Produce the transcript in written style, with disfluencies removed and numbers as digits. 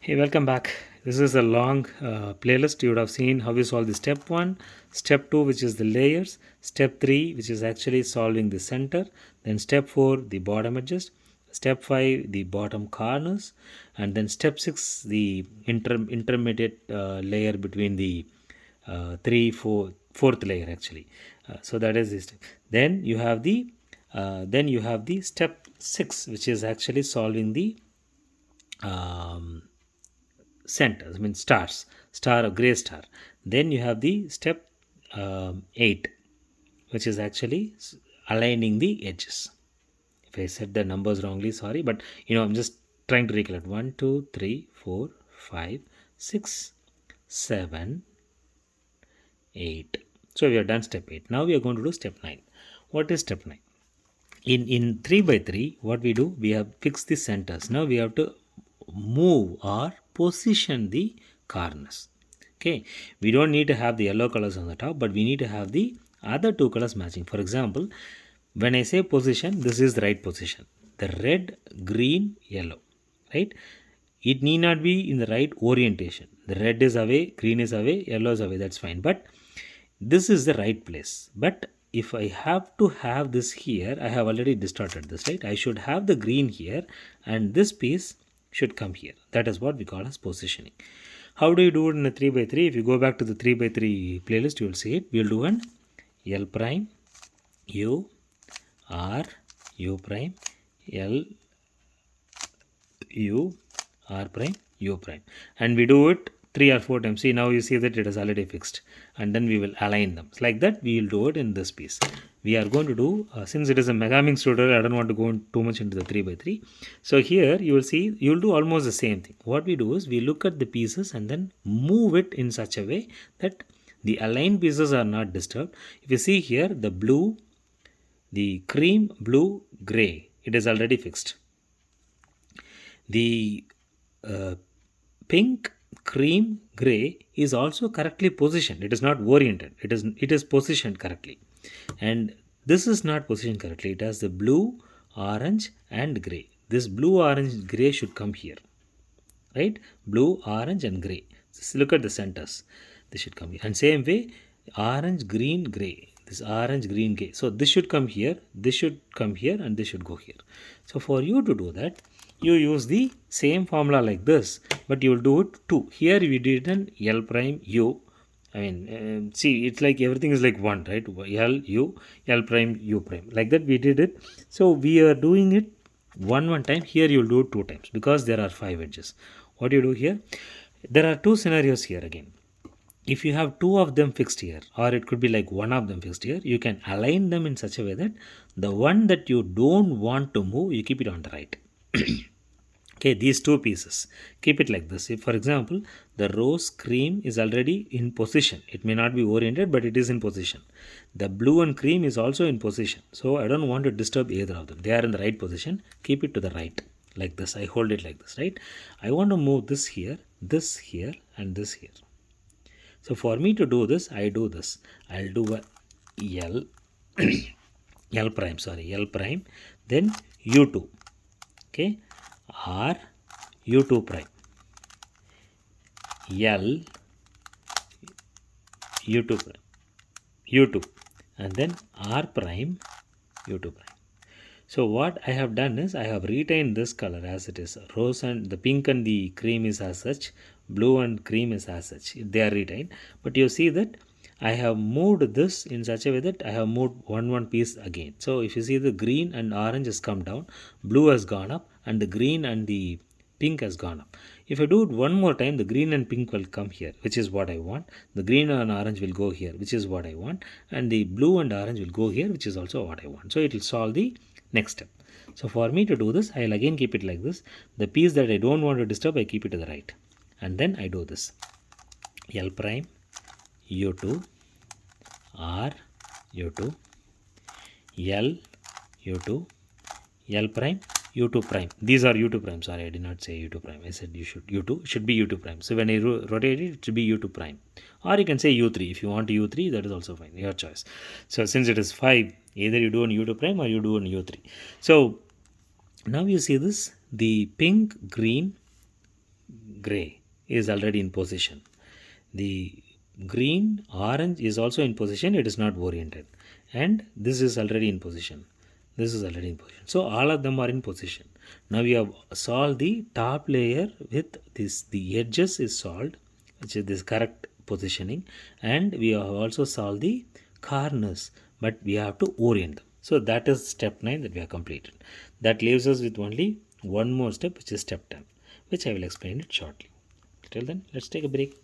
Hey, welcome back. This is a long playlist. You would have seen how we solve the step 1, step 2, which is the layers, step 3, which is actually solving the center, then step 4, the bottom edges, step 5, the bottom corners, and then step 6, the intermediate layer between the 4th layer actually. So that is the step. Then you have the step 6, which is actually solving the um, centers, I mean stars, star or gray star. Then you have the step 8, which is actually aligning the edges. If I said the numbers wrongly, sorry, but I'm just trying to recollect. 1, 2, 3, 4, 5, 6, 7, 8. So we have done step 8. Now we are going to do step 9. What is step 9? In 3 by 3, what we do, we have fixed the centers. Now we have to move or position the corners. Okay, we don't need to have the yellow colors on the top, but we need to have the other two colors matching. For example, when I say position, this is the right position, the red, green, yellow, right? It need not be in the right orientation. The red is away, green is away, yellow is away, that's fine, but this is the right place. But if I have to have this here, I have already distorted this, right? I should have the green here and this piece should come here. That is what we call as positioning. How do you do it in a 3 by 3? If you go back to the 3 by 3 playlist, you will see it. We will do an L prime, U, R, U prime, L, U, R prime, U prime. And we do it 3 or 4 times. See, now you see that it is already fixed. And then we will align them. So like that, we will do it in this piece. We are going to do, since it is a Megaminx tutorial, I don't want to go too much into the 3 by 3. So here, you will see, you will do almost the same thing. What we do is, we look at the pieces and then move it in such a way that the aligned pieces are not disturbed. If you see here, the blue, the cream, blue, gray, it is already fixed. The pink, cream, gray is also correctly positioned. It is not oriented. It is positioned correctly. And this is not positioned correctly. It has the blue, orange and gray. This blue, orange, gray should come here. Right? Blue, orange and gray. Just look at the centers. This should come here. And same way, orange, green, gray. This orange, green, gray. So this should come here. This should come here and this should go here. So for you to do that, you use the same formula like this, but you will do it 2. Here we did an L prime U. I mean, see, it's like everything is like 1, right? L, U, L prime, U prime. Like that we did it. So we are doing it one time. Here you will do it 2 times because there are 5 edges. What do you do here? There are 2 scenarios here again. If you have 2 of them fixed here, or it could be like 1 of them fixed here, you can align them in such a way that the one that you don't want to move, you keep it on the right. Okay, these 2 pieces, keep it like this. If, for example, the rose cream is already in position, it may not be oriented, but it is in position. The blue and cream is also in position. So I don't want to disturb either of them. They are in the right position. Keep it to the right, like this. I hold it like this, right? I want to move this here, and this here. So for me to do this, I do this. I'll do a L, L prime, then U2. Okay, R, U2 prime, L, U2 prime, U2, and then R prime, U2 prime. So what I have done is, I have retained this color as it is. Rose and the pink and the cream is as such, blue and cream is as such. They are retained. But you see that I have moved this in such a way that I have moved one piece again. So if you see, the green and orange has come down, blue has gone up, and the green and the pink has gone up. If I do it one more time, the green and pink will come here, which is what I want. The green and orange will go here, which is what I want. And the blue and orange will go here, which is also what I want. So it will solve the next step. So for me to do this, I will again keep it like this. The piece that I don't want to disturb, I keep it to the right. And then I do this. L prime, U2, R, U2, L, U2, L prime, U2 prime. These are U2 prime. Sorry, I did not say U2 prime. I said U2 should be U2 prime. So when I rotate it, it should be U2 prime. Or you can say U3. If you want U3, that is also fine. Your choice. So since it is 5, either you do an U2 prime or you do an U3. So now you see this, the pink, green, gray is already in position. The green, orange is also in position, it is not oriented. And this is already in position. This is already in position. So all of them are in position. Now we have solved the top layer with this, the edges is solved, which is this correct positioning, and we have also solved the corners, but we have to orient them. So that is step 9 that we have completed. That leaves us with only one more step, which is step 10, which I will explain it shortly. Till then, let's take a break.